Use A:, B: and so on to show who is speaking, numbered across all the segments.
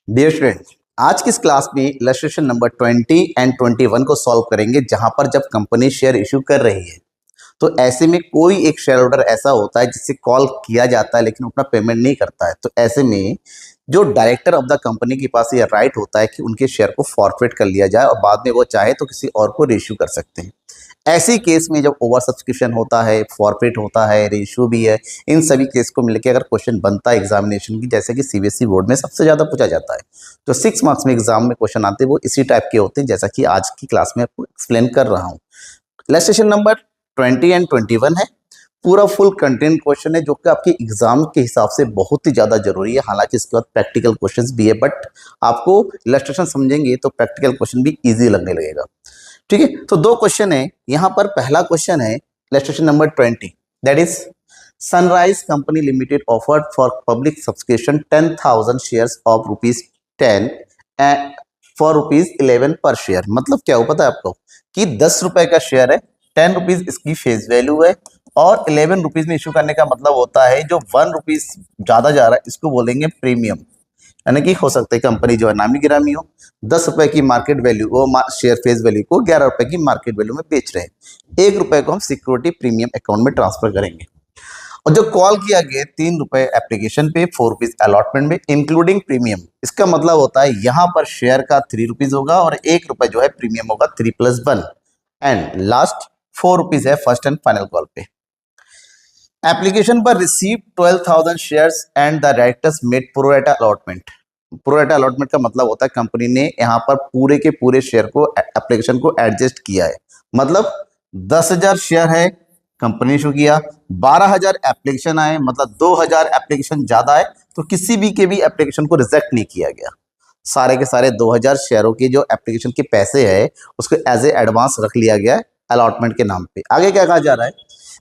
A: Dear student, आज की इस क्लास में इलस्ट्रेशन नंबर 20 एंड 21 को सॉल्व करेंगे। जहां पर जब कंपनी शेयर इशू कर रही है तो ऐसे में कोई एक शेयर होल्डर ऐसा होता है जिससे कॉल किया जाता है लेकिन अपना पेमेंट नहीं करता है। तो ऐसे में जो डायरेक्टर ऑफ द कंपनी के पास ये राइट होता है कि उनके शेयर को फॉरफिट कर लिया जाए और बाद में वो चाहे तो किसी और को रेश्यू कर सकते हैं। ऐसी केस में जब ओवर सब्सक्रिप्शन होता है, फॉरफिट होता है, रेशियो भी है, इन सभी केस को मिलकर अगर क्वेश्चन बनता है एग्जामिनेशन की, जैसे कि सीबीएसई बोर्ड में सबसे ज्यादा पूछा जाता है, तो 6 मार्क्स में एग्जाम में क्वेश्चन आते हैं वो इसी टाइप के होते हैं, जैसा कि आज की क्लास में आपको एक्सप्लेन कर रहा हूँ। इलस्ट्रेशन नंबर 20 एंड 21 है, पूरा फुल कंटेंट क्वेश्चन है जो कि आपके एग्जाम के हिसाब से बहुत ही ज्यादा जरूरी है। हालांकि इसके बाद प्रैक्टिकल क्वेश्चंस भी है, बट आपको इलस्ट्रेशन समझेंगे तो प्रैक्टिकल क्वेश्चन भी इजी लगने लगेगा। ठीक है, तो दो क्वेश्चन है यहाँ पर। पहला क्वेश्चन है illustration number 20, that is sunrise company limited offered for public subscription 10,000 shares of ₹10 for ₹11 पर शेयर। मतलब क्या हो पता है आपको कि 10 रुपए का शेयर है, 10 रुपीज इसकी फेस वैल्यू है और 11 रुपीज में इशू करने का मतलब होता है जो 1 रुपीज ज्यादा जा रहा है इसको बोलेंगे प्रीमियम। यानी कि हो सकता है कंपनी जो है नामी गिरामी हो, 10 रुपए की मार्केट वैल्यू वो शेयर फेस वैल्यू को 11 रुपए की मार्केट वैल्यू में बेच रहे हैं। 1 रुपए को हम सिक्योरिटी प्रीमियम अकाउंट में ट्रांसफर करेंगे और जो कॉल किया गया 3 रुपए एप्लीकेशन पे, 4 रुपीज अलॉटमेंट में इंक्लूडिंग प्रीमियम। इसका मतलब होता है यहाँ पर शेयर का 3 रुपीज होगा और 1 रुपए जो है प्रीमियम होगा 3+1 एंड लास्ट 4 रुपीज है फर्स्ट एंड फाइनल कॉल पे। एप्लीकेशन पर receive 12,000 shares and the directors made pro rata allotment. Pro rata allotment का मतलब होता है कंपनी ने यहाँ पर पूरे के पूरे शेयर को एप्लीकेशन को एडजस्ट किया है। मतलब 10,000 शेयर है, कंपनी इशू किया, 12,000 एप्लीकेशन आए, मतलब 2,000 एप्लीकेशन ज्यादा है तो किसी भी के भी एप्लीकेशन को रिजेक्ट नहीं किया गया। सारे के सारे 2,000 शेयरों के जो एप्लीकेशन के पैसे है उसको एज ए एडवांस रख लिया गया अलॉटमेंट के नाम पे। आगे क्या कहा जा रहा है,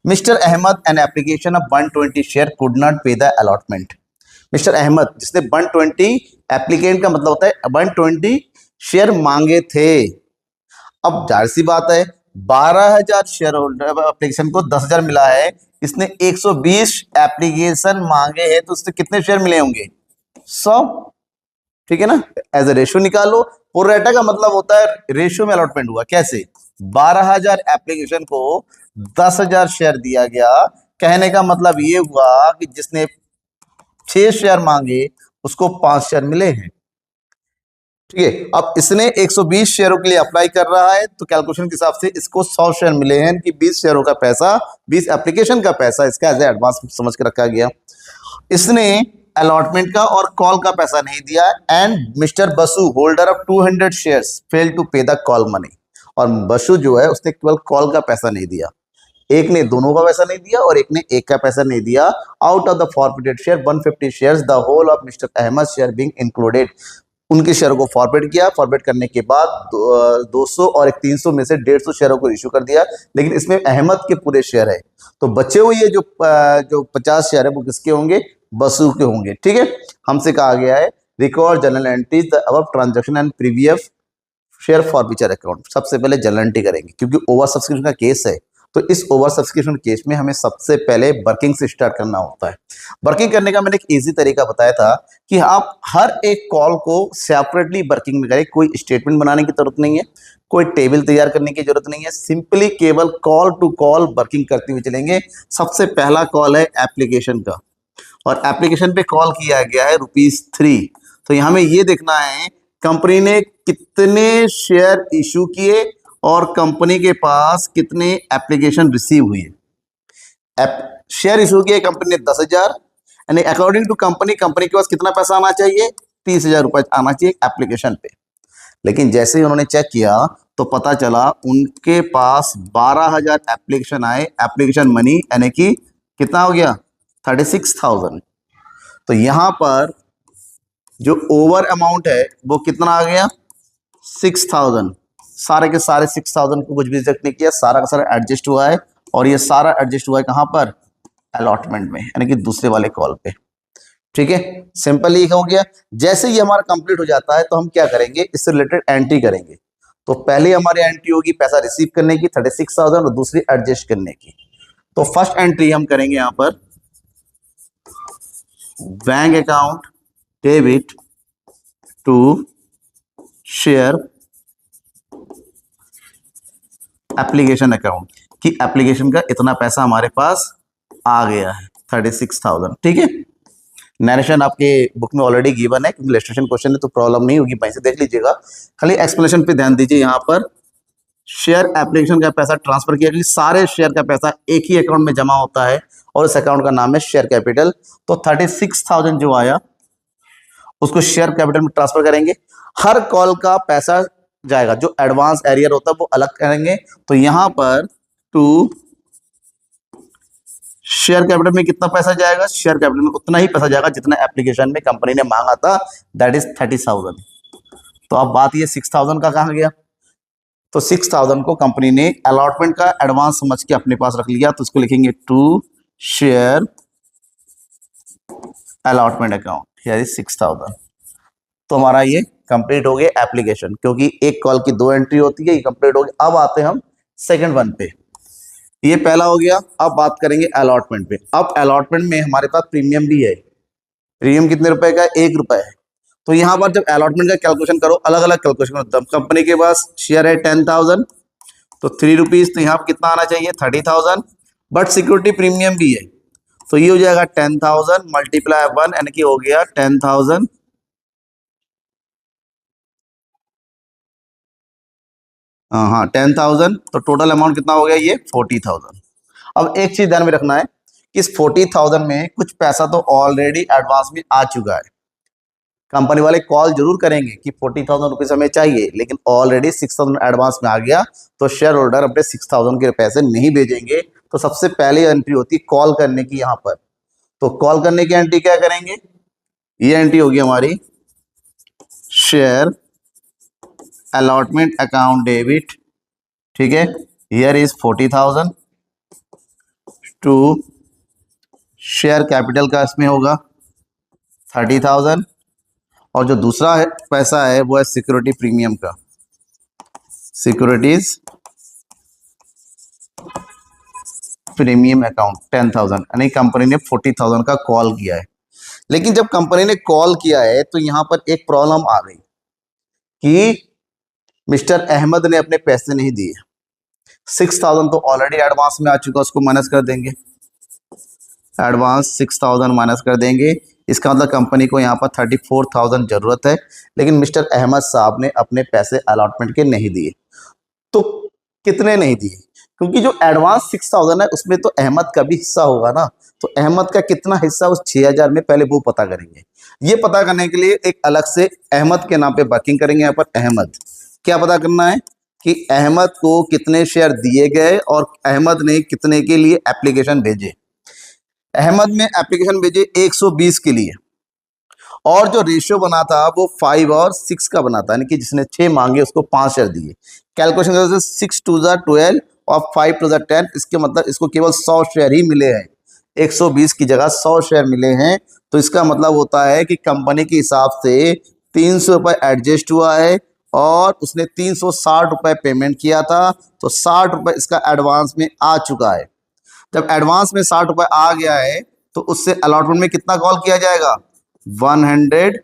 A: mister Ahmed an application of 120 share could not pay the allotment. Mister Ahmed जिसने 120 एप्लीकेंट का मतलब होता है 120 शेयर मांगे थे। अब जाहिर सी बात है 12,000 शेयर होल्डर एप्लीकेशन को 10,000 मिला है, इसने 120 एप्लीकेशन मांगे हैं तो उससे कितने शेयर मिले होंगे? 100। ठीक है ना, एज ए रेशियो निकालो। प्रोरेटा का मतलब होता है रेशियो में अलॉटमेंट हुआ। कैसे? 12,000 एप्लीकेशन को 10,000 शेयर दिया गया। कहने का मतलब ये हुआ कि जिसने 6 शेयर मांगे उसको 5 शेयर मिले हैं। ठीक है, अब इसने 120 शेयरों के लिए अप्लाई कर रहा है तो कैलकुलेशन के हिसाब से इसको 100 शेयर मिले हैं कि 20 शेयरों का पैसा, 20 एप्लीकेशन का पैसा इसका एज ए एडवांस समझ के रखा गया। इसने अलॉटमेंट का और कॉल का पैसा नहीं दिया and mister Basu holder of 200 shares fail to pay the call money. और बसु जो है उसने केवल कॉल का पैसा नहीं दिया, एक ने दोनों का पैसा नहीं दिया और एक ने एक का पैसा नहीं दिया। Out of the forfeited share 150 shares the whole of mister Ahmed share being included. उनके शेयर को फॉरवर्ड किया, फॉरवर्ड करने के बाद 200 और एक 300 में से 150 शेयरों को इशू कर दिया, लेकिन इसमें अहमद के पूरे शेयर है तो बचे हुए ये जो 50 शेयर है वो किसके होंगे? बसु के होंगे। ठीक है, हमसे कहा गया है record general entries the above transaction and previous share for विचर अकाउंट। सबसे पहले जनरल एंट्री करेंगे क्योंकि ओवर सब्सक्रिप्शन का केस है, तो इस ओवर सब्सक्रिप्शन केस में हमें सबसे पहले वर्किंग से स्टार्ट करना होता है। वर्किंग करने का मैंने एक इजी तरीका बताया था कि आप हर एक कॉल को सेपरेटली वर्किंग में करें। कोई स्टेटमेंट बनाने की जरूरत नहीं है, कोई टेबल तैयार करने की जरूरत नहीं है, सिंपली केवल कॉल टू कॉल वर्किंग करते हुए चलेंगे। सबसे पहला कॉल है एप्लीकेशन का और एप्लीकेशन पे कॉल किया गया है ₹3। तो यहाँ में ये देखना है कंपनी ने कितने शेयर इशू किए और कंपनी के पास कितने एप्लीकेशन रिसीव हुए। शेयर इशू किए कंपनी ने 10,000, यानी अकॉर्डिंग टू कंपनी के पास कितना पैसा आना चाहिए? 30,000 रुपए आना चाहिए एप्लीकेशन पे। लेकिन जैसे ही उन्होंने चेक किया तो पता चला उनके पास 12,000 एप्लीकेशन आए। एप्लीकेशन मनी यानी कि कितना हो गया? 36,000। तो यहां पर जो ओवर अमाउंट है वो कितना आ गया? 6,000। सारे के सारे 6,000 को कुछ भी रिजेक्ट नहीं किया, सारा का सारा एडजस्ट हुआ है और ये सारा एडजस्ट हुआ है कहां पर? अलॉटमेंट में, यानी कि दूसरे वाले कॉल पे। ठीक है, सिंपल ही हो गया। जैसे ही हमारा कंप्लीट हो जाता है तो हम क्या करेंगे, इससे रिलेटेड एंट्री करेंगे। तो पहले हमारी एंट्री होगी पैसा रिसीव करने की 36,000 और दूसरी एडजस्ट करने की। तो फर्स्ट एंट्री हम करेंगे यहां पर bank account debit to share application account कि एप्लीकेशन का इतना पैसा हमारे पास आ गया है 36,000। ठीक है, नरेशन आपके बुक में ऑलरेडी गिवन है क्योंकि इलस्ट्रेशन क्वेश्चन है तो प्रॉब्लम नहीं होगी, वहीं से देख लीजिएगा। खाली एक्सप्लेनेशन पे ध्यान दीजिए। यहाँ पर शेयर एप्लीकेशन का पैसा ट्रांसफर किया क्योंकि सारे शेयर का पैसा एक ही अकाउंट में जमा होता है और उस अकाउंट का नाम है शेयर कैपिटल। तो 36,000 जो आया उसको शेयर कैपिटल में ट्रांसफर करेंगे। हर कॉल का पैसा जाएगा, जो एडवांस एरियर होता है वो अलग करेंगे। तो यहां पर टू शेयर कैपिटल में कितना पैसा जाएगा, शेयर कैपिटल में उतना ही पैसा जाएगा जितना एप्लीकेशन में कंपनी ने मांगा था, दैट इज 30,000। तो अब बात ये 6,000 का कहां गया, तो 6,000 को कंपनी ने अलॉटमेंट का एडवांस समझ के अपने पास रख लिया। तो उसको लिखेंगे to share allotment account, here is 6,000। तो हमारा ये कंप्लीट हो गया एप्लीकेशन, क्योंकि एक कॉल की 2 एंट्री होती है, ये कंप्लीट हो गया। अब आते हैं हम सेकंड वन पे, ये पहला हो गया। अब बात करेंगे अलॉटमेंट पे। अब अलॉटमेंट में हमारे पास प्रीमियम भी है। प्रीमियम कितने रुपए का है, 1 रुपए है। तो यहां पर जब अलॉटमेंट का कैलकुलेशन करो, अलग अलग कैलकुलेशन करो। तब कंपनी के पास शेयर है 10,000 तो 3 रुपीज, तो यहाँ पर कितना आना चाहिए 30,000। बट सिक्योरिटी प्रीमियम भी है, तो ये हो जाएगा 10,000 मल्टीप्लाई 1 यानी कि हो गया 10,000। हाँ 10,000, तो टोटल अमाउंट कितना हो गया ये 40,000। अब एक चीज ध्यान में रखना है कि इस 40,000 में कुछ पैसा तो ऑलरेडी एडवांस में आ चुका है। कंपनी वाले कॉल जरूर करेंगे कि 40,000 रुपीज हमें चाहिए, लेकिन ऑलरेडी 6,000 एडवांस में आ गया, तो शेयर होल्डर अपने 6,000 के पैसे नहीं भेजेंगे। तो सबसे पहले एंट्री होती है कॉल करने की यहाँ पर। तो कॉल करने की एंट्री क्या करेंगे, ये एंट्री होगी हमारी शेयर अलॉटमेंट अकाउंट डेबिट। ठीक है, here is 40,000 to share capital का इसमें होगा 30,000 और जो दूसरा है पैसा है वो है सिक्योरिटी प्रीमियम का, सिक्योरिटीज प्रीमियम अकाउंट 10,000। यानी कंपनी ने 40,000 का कॉल किया है। लेकिन जब कंपनी ने कॉल किया है तो यहां पर एक प्रॉब्लम आ गई कि मिस्टर अहमद ने अपने पैसे नहीं दिए। 6,000 तो ऑलरेडी एडवांस में आ चुका, उसको माइनस कर देंगे, एडवांस 6,000 माइनस कर देंगे। इसका मतलब कंपनी को यहाँ पर 34,000 जरूरत है, लेकिन मिस्टर अहमद साहब ने अपने पैसे अलॉटमेंट के नहीं दिए। तो कितने नहीं दिए, क्योंकि जो एडवांस 6,000 है उसमें तो अहमद का भी हिस्सा होगा ना। तो अहमद का कितना हिस्सा उस 6,000 में, पहले वो पता करेंगे। ये पता करने के लिए एक अलग से अहमद के नाम पे वर्किंग करेंगे। यहाँ पर अहमद क्या पता करना है कि अहमद को कितने शेयर दिए गए और अहमद ने कितने के लिए एप्लीकेशन भेजे। अहमद ने एप्लीकेशन भेजे 120 के लिए, और जो रेशियो बना था वो 5 और 6 का बना था, यानी कि जिसने 6 मांगे उसको 5 शेयर दिए। कैलकुलेशन 6 2 12 और 5 2 10, इसके मतलब इसको केवल 100 शेयर ही मिले हैं। 120 की जगह 100 शेयर मिले हैं। तो इसका मतलब होता है कि कंपनी के हिसाब से 300 रुपये एडजस्ट हुआ है और उसने 360 रुपये पेमेंट किया था। तो 60 रुपये इसका एडवांस में आ चुका है। जब एडवांस में 60 रुपये आ गया है तो उससे अलॉटमेंट में कितना कॉल किया जाएगा, 100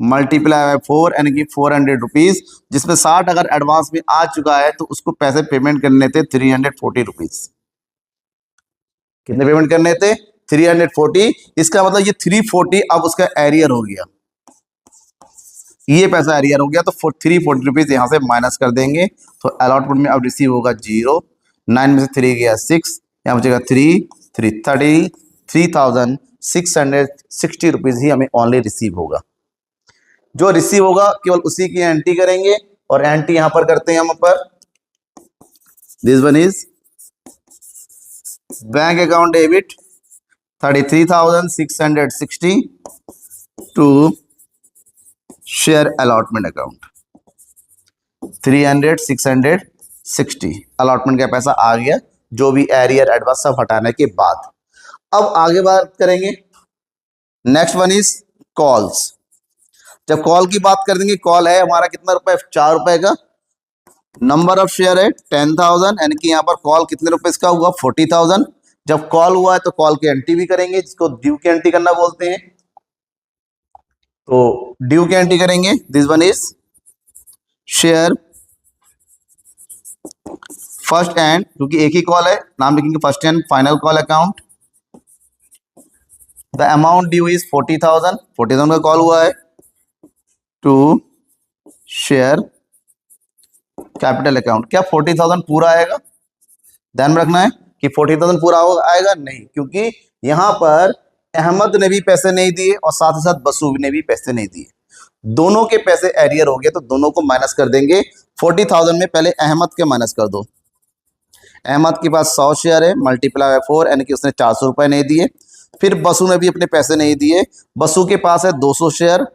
A: मल्टीप्लाई बाय 4 यानी कि 400 रुपीज, जिसमें 60 अगर एडवांस में आ चुका है तो उसको पैसे पेमेंट करने थे 340 रुपीज। कितने पेमेंट करने थे, 340। इसका मतलब ये 340 अब उसका एरियर हो गया, ये पैसा एरियर हो गया। तो 340 रुपीज यहां से माइनस कर देंगे। तो अलॉटमेंट में अब रिसीव होगा 0, 9 में से 3 गया 6, यहाँ बचेगा 33,660 रुपीज ही हमें ऑनली रिसीव होगा। जो रिसीव होगा केवल उसी की एंट्री करेंगे, और एंट्री यहां पर करते हैं हम पर, this one is bank account debit 33,660 to share allotment account 660 allotment का पैसा आ गया, जो भी एरियर एडवांस सब हटाने के बाद। अब आगे बात करेंगे, नेक्स्ट वन इज कॉल्स। जब कॉल की बात कर देंगे, कॉल है हमारा कितना रुपए, 4 रुपए का। नंबर ऑफ शेयर है 10,000, यानी कि यहाँ पर कॉल कितने रुपए इसका हुआ 40,000। जब कॉल हुआ है तो कॉल की एंट्री भी करेंगे, जिसको ड्यू की एंट्री करना बोलते हैं। तो ड्यू की एंट्री करेंगे, this one is share first and, क्योंकि एक ही कॉल है, नाम लिखेंगे first and final call account. The amount due is 40,000 का कॉल हुआ है टू शेयर कैपिटल अकाउंट। क्या 40,000 पूरा आएगा? ध्यान में रखना है कि 40,000 पूरा आएगा नहीं, क्योंकि यहां पर अहमद ने भी पैसे नहीं दिए और साथ ही साथ बसू ने भी पैसे नहीं दिए, दोनों के पैसे एरियर हो गए, तो दोनों को माइनस कर देंगे। 40,000 में पहले अहमद के माइनस कर दो। अहमद के पास 100 शेयर है, मल्टीप्लाई बाय 4, यानी कि उसने 400 रुपए नहीं दिए। फिर बसू ने भी अपने पैसे नहीं दिए, बसू के पास है 200 शेयर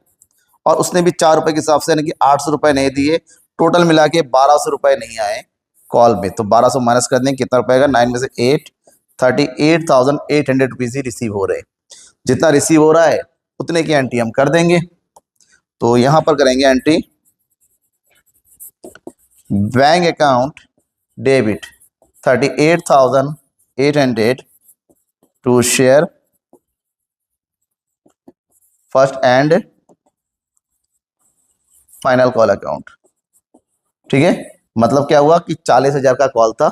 A: और उसने भी 4 रुपए के हिसाब से यानी कि 800 रुपए नहीं दिए। टोटल मिला के 1200 रुपए नहीं आए कॉल में, तो 1200 माइनस कर देंगे, कितना रुपए आएगा? 9 में से 8, 38,800 रुपीज ही रिसीव हो रहे हैं। जितना रिसीव हो रहा है उतने की एंट्री हम कर देंगे। तो यहां पर करेंगे entry bank account debit 38,800 to share first and final call account. ठीक है, मतलब क्या हुआ कि 40,000 का कॉल था,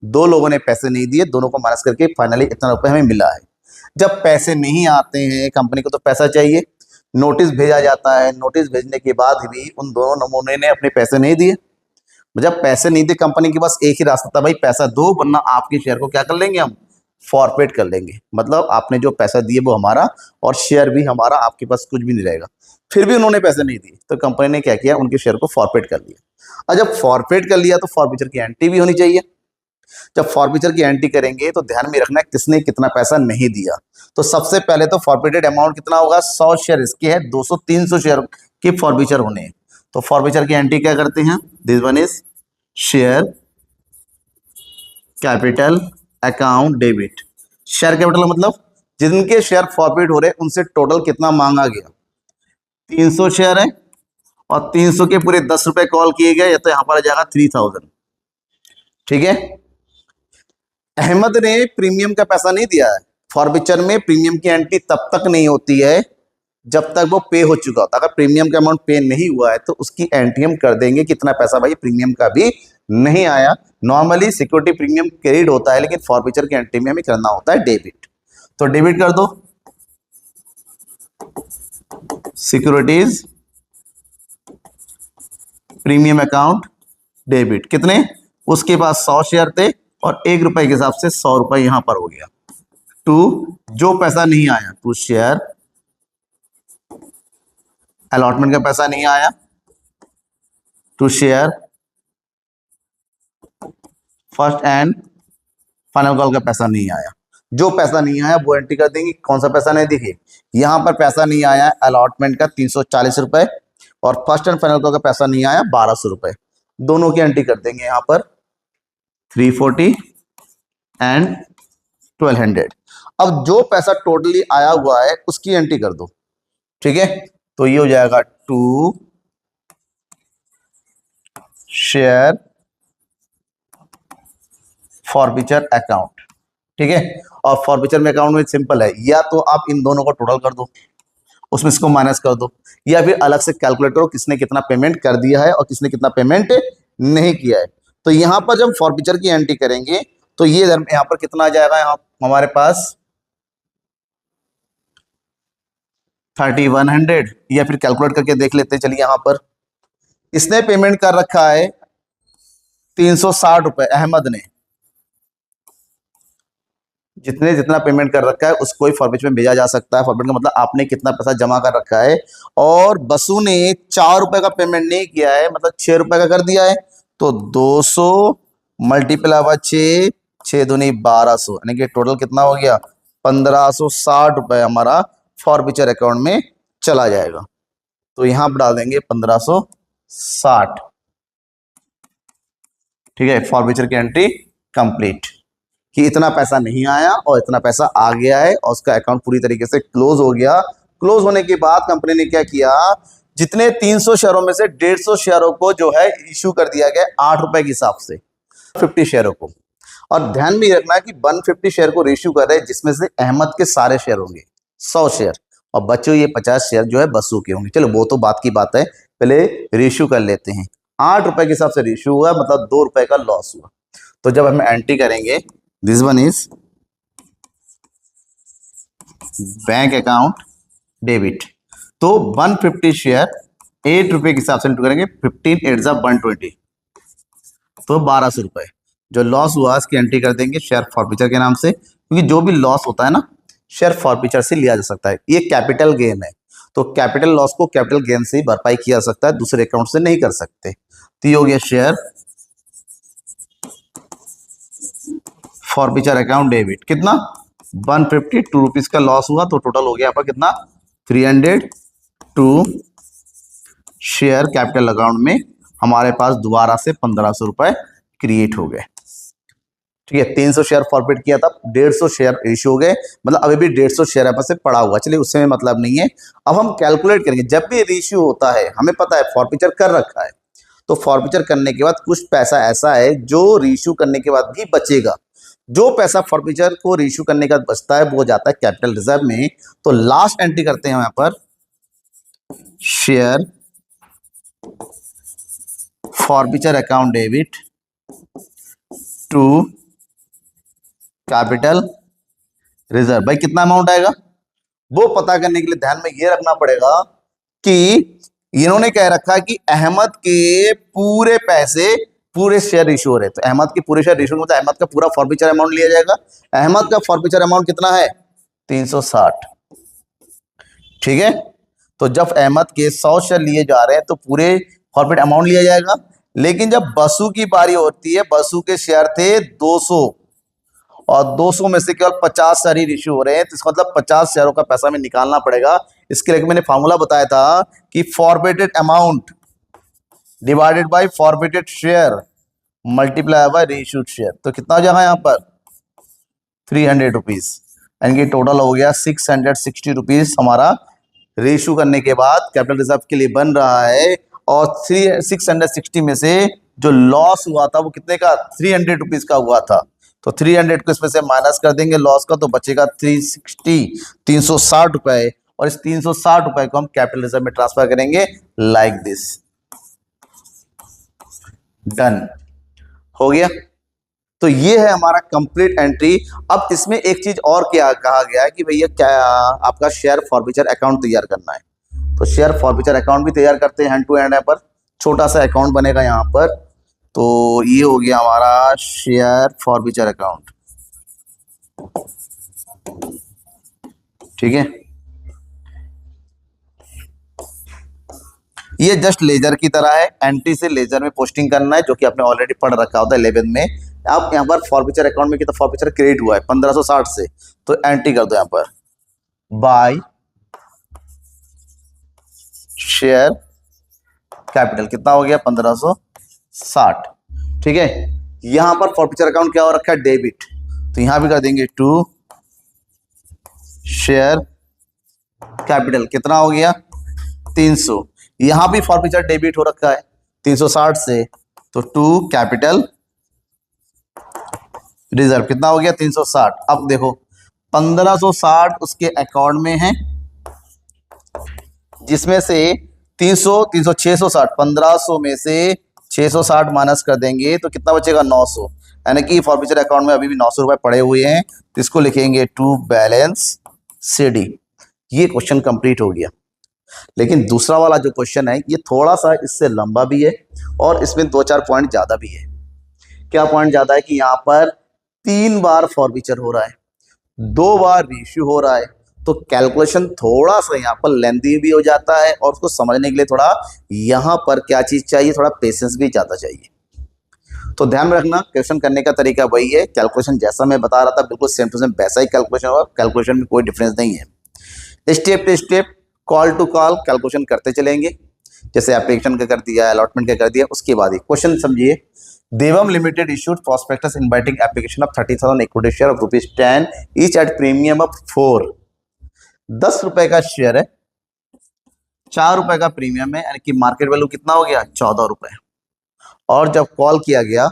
A: दो लोगों ने पैसे नहीं दिए, दोनों को माइनस करके फाइनली इतना रुपए हमें मिला है। जब पैसे नहीं आते हैं, कंपनी को तो पैसा चाहिए, नोटिस भेजा जाता है, नोटिस भेजने के बाद भी उन दोनों नमूने ने अपने पैसे नहीं दिए। जब पैसे नहीं दिए, कंपनी के पास एक ही रास्ता था, भाई पैसा दो, वरना आपके शेयर को क्या कर लेंगे हम? फॉरफिट कर लेंगे। मतलब आपने जो पैसा दिए वो हमारा और शेयर भी हमारा, आपके पास कुछ भी नहीं रहेगा। फिर भी उन्होंने पैसे नहीं दिए, तो कंपनी ने क्या किया? उनके शेयर को फॉरफिट कर लिया। और जब फॉरफिट कर लिया तो फॉरफिचर की एंट्री भी होनी चाहिए। जब फॉरफिचर की एंट्री करेंगे तो ध्यान में रखना है किसने कितना पैसा नहीं दिया। तो सबसे पहले तो फॉरफिटेड अमाउंट कितना होगा? 100 शेयर इसके है, 200-300 शेयर के फॉरफिचर होने हैं। तो फॉरफिचर की एंट्री क्या करते हैं? This one is share capital account debit. Share capital मतलब जिनके शेयर फॉरफिट हो रहे उनसे टोटल कितना मांगा गया? 300 शेयर है और 300 के पूरे 10 रुपए कॉल किए गए, तो यहां पर आ जाएगा 3000। ठीक है, अहमद ने प्रीमियम का पैसा नहीं दिया है। फॉरफिचर में प्रीमियम की एंट्री तब तक नहीं होती है जब तक वो पे हो चुका होता है। अगर प्रीमियम का अमाउंट पे नहीं हुआ है तो उसकी एंट्री हम कर देंगे। कितना पैसा? भाई प्रीमियम का भी नहीं आया। नॉर्मली सिक्योरिटी प्रीमियम क्रेडिट होता है, लेकिन फॉरफिचर की एंट्री में हमें करना होता है डेबिट। तो डेबिट कर दो, सिक्योरिटीज प्रीमियम अकाउंट डेबिट। कितने? उसके पास 100 शेयर थे और 1 रुपए के हिसाब से 100 रुपए यहां पर हो गया। टू जो पैसा नहीं आया, टू शेयर अलॉटमेंट का पैसा नहीं आया, to share first and final call का पैसा नहीं आया। जो पैसा नहीं आया वो एंट्री कर देंगे। कौन सा पैसा नहीं? देखिए यहां पर पैसा नहीं आया अलॉटमेंट का 340 रुपए और फर्स्ट एंड फाइनल कॉल का पैसा नहीं आया 1200 रुपए। दोनों की एंट्री कर देंगे यहां पर 340 एंड 1200। अब जो पैसा टोटली आया हुआ है उसकी एंट्री कर दो। ठीक है, तो ये हो जाएगा टू शेयर फॉरफिचर अकाउंट। ठीक है, और फॉरफिचर में अकाउंट में सिंपल है, या तो आप इन दोनों को टोटल कर दो, उसमें इसको माइनस कर दो, या फिर अलग से कैलकुलेट करो किसने कितना पेमेंट कर दिया है और किसने कितना पेमेंट नहीं किया है। तो यहां पर जब फॉरफिचर की एंट्री करेंगे तो ये यहां पर कितना आ जाएगा? यहां हमारे पास 3100, या फिर कैलकुलेट करके देख लेते हैं। चलिए यहां पर इसने पेमेंट कर रखा है 360 रुपए, अहमद ने जितना पेमेंट कर रखा है उसको ही फॉरफिचर में भेजा जा सकता है। फॉरफिट का मतलब आपने कितना पैसा जमा कर रखा है। और बसु ने 4 रुपए का पेमेंट नहीं किया है, मतलब 6 रुपए का कर दिया है, तो 200 मल्टीप्लाई बाय 6, 6 दूनी 1200, यानी कि टोटल कितना हो गया? 1560 रुपए हमारा फॉरफिचर अकाउंट में चला जाएगा। तो यहां पर डाल देंगे 1560। ठीक है, फॉरफिचर की एंट्री कंप्लीट कि इतना पैसा नहीं आया और इतना पैसा आ गया है और उसका अकाउंट पूरी तरीके से क्लोज हो गया। क्लोज होने के बाद कंपनी ने क्या किया? जितने 300 शेयरों में से 150 शेयरों को जो है इश्यू कर दिया गया 8 रुपए के हिसाब से 50 शेयरों को। और ध्यान में रखना है कि 150 शेयर को रेश्यू कर रहे हैं, जिसमें से अहमद के सारे शेयर होंगे 100 शेयर, और बचे हुए ये 50 शेयर जो है बसु के होंगे। चलो वो तो बात की बात है, पहले रेशियो कर लेते हैं। 8 रुपए के हिसाब से रेशियो हुआ, मतलब 2 रुपए का लॉस हुआ। तो जब हम एंट्री करेंगे, this one is bank account debit, तो 150 शेयर 8 रुपए के हिसाब से एंट्री करेंगे, 15 8 120, तो 1200 रुपए। जो लॉस हुआ इसकी एंट्री कर देंगे शेयर फॉरफीचर के नाम से, क्योंकि जो भी लॉस होता है ना शेयर फॉरफीचर से लिया जा सकता है। ये कैपिटल गेन है, तो कैपिटल लॉस को कैपिटल गेन से ही भरपाई किया जा सकता है, दूसरे अकाउंट से नहीं कर सकते। तो ये हो गया शेयर फॉरफीचर अकाउंट डेबिट, कितना 152 रुपीज का लॉस हुआ, तो टोटल हो गया यहाँ पर कितना 302 शेयर कैपिटल अकाउंट में हमारे पास दोबारा से 1500 रुपए क्रिएट हो गए। ठीक है, 300 शेयर फॉरफिट किया था, 150 शेयर इश्यू हो गए, मतलब अभी भी 150 शेयर यहाँ से पड़ा हुआ। चलिए उससे मतलब नहीं है। अब हम कैलकुलेट करेंगे, जब भी रेशियो होता है हमें पता है फॉरफीचर कर रखा है, तो फॉरफीचर करने के बाद कुछ पैसा ऐसा है जो रेशियो करने के बाद भी बचेगा। जो पैसा फॉरफीचर को रेशियो करने का बचता है वो जाता है कैपिटल रिजर्व में। तो लास्ट एंट्री करते हैं यहाँ पर, share forfeiture account debit to capital reserve. भाई कितना अमाउंट आएगा वो पता करने के लिए ध्यान में ये रखना पड़ेगा कि इन्होंने कह रखा है कि अहमद के पूरे पैसे पूरे शेयर इशू हो रहे, तो अहमद के पूरे शेयर इशू मतलब अहमद का पूरा फॉरफीचर अमाउंट लिया जाएगा। अहमद का फॉरफीचर अमाउंट कितना है 360। ठीक है, तो जब अहमद के 100 शेयर लिए जा रहे हैं तो पूरे फॉरफीट अमाउंट लिया जाएगा। लेकिन जब बसु की बारी होती है, बसु के शेयर थे 200 और 200 में से केवल 50 शेयर ही इश्यू हो रहे हैं, तो इसका मतलब 50 शेयरों का पैसा हमें निकालना पड़ेगा। इसके लिए मैंने फॉर्मूला बताया था कि forfeited amount divided by forfeited share multiply by reissued share. तो कितना हो जाएगा यहाँ पर 300 रुपीज, यानी कि टोटल हो गया 660 रुपीज हमारा रेशू करने के बाद कैपिटल रिजर्व के लिए बन रहा है। और 660 में से जो लॉस हुआ था वो कितने का 300 रुपीज का हुआ था, तो 300 को इसमें से माइनस कर देंगे लॉस का, तो बचेगा 360 रुपए। और इस 360 रुपए को हम कैपिटल रिजर्व में ट्रांसफर करेंगे लाइक दिस। डन हो गया। तो ये है हमारा कंप्लीट एंट्री। अब इसमें एक चीज और क्या कहा गया है कि भैया क्या आपका शेयर फॉरफीचर अकाउंट तैयार करना है, तो शेयर फॉरफीचर अकाउंट भी तैयार करते हैं हैंड टू हैंड। पर छोटा सा अकाउंट बनेगा यहाँ पर, तो ये हो गया हमारा शेयर फॉरफीचर अकाउंट। ठीक है, ये जस्ट लेजर की तरह है, एंट्री से लेजर में पोस्टिंग करना है, जो कि आपने ऑलरेडी पढ़ रखा होता है 11th में। आप यहाँ पर फॉरफीचर अकाउंट में कितना फॉरफीचर क्रिएट हुआ है 1560 से, तो एंट्री कर दो यहाँ पर बाय शेयर कैपिटल, कितना हो गया 1560। ठीक है, यहां पर फॉरफीचर अकाउंट क्या हो रखा है डेबिट, तो यहां भी कर देंगे टू शेयर कैपिटल, कितना हो गया 300। यहां भी फॉरफीचर डेबिट हो रखा है 360 से, तो टू कैपिटल रिजर्व, कितना हो गया 360। अब देखो 1560 उसके अकाउंट में है, जिसमें से 300 300 660, 1500 में से 660 माइनस कर देंगे तो कितना बचेगा 900, यानी कि फॉरफीचर अकाउंट में अभी भी 900 रुपए पड़े हुए हैं, तो इसको लिखेंगे टू बैलेंस सीडी। ये क्वेश्चन कंप्लीट हो गया। लेकिन दूसरा वाला जो क्वेश्चन है ये थोड़ा सा इससे लंबा भी है और इसमें 2-4 पॉइंट ज्यादा भी है। क्या पॉइंट ज्यादा है कि यहाँ पर 3 बार फॉरफीचर हो रहा है, 2 बार रीइश्यू हो रहा है, तो कैलकुलेशन थोड़ा सा यहाँ पर लेंथी भी हो जाता है और उसको समझने के लिए थोड़ा यहाँ पर क्या चीज चाहिए, थोड़ा पेशेंस भी ज्यादा चाहिए। तो ध्यान में रखना क्वेश्चन करने का तरीका वही है, कैलकुलेशन जैसा मैं बता रहा था बिल्कुल सेम टू सेम वैसा ही कैलकुलेशन होगा, कैलकुलेशन में कोई डिफरेंस नहीं है। Step to step call to call calculation करते चलेंगे, जैसे एप्लीकेशन का कर दिया, अलॉटमेंट का कर दिया, उसके बाद ही क्वेश्चन समझिए। Devam limited issued prospectus inviting application of 30,000 equity share of ₹10 each at premium of 4। 10 रुपए का शेयर है, 4 रुपए का प्रीमियम है, यानी कि मार्केट वैल्यू कितना हो गया 14 रुपए। और जब कॉल किया गया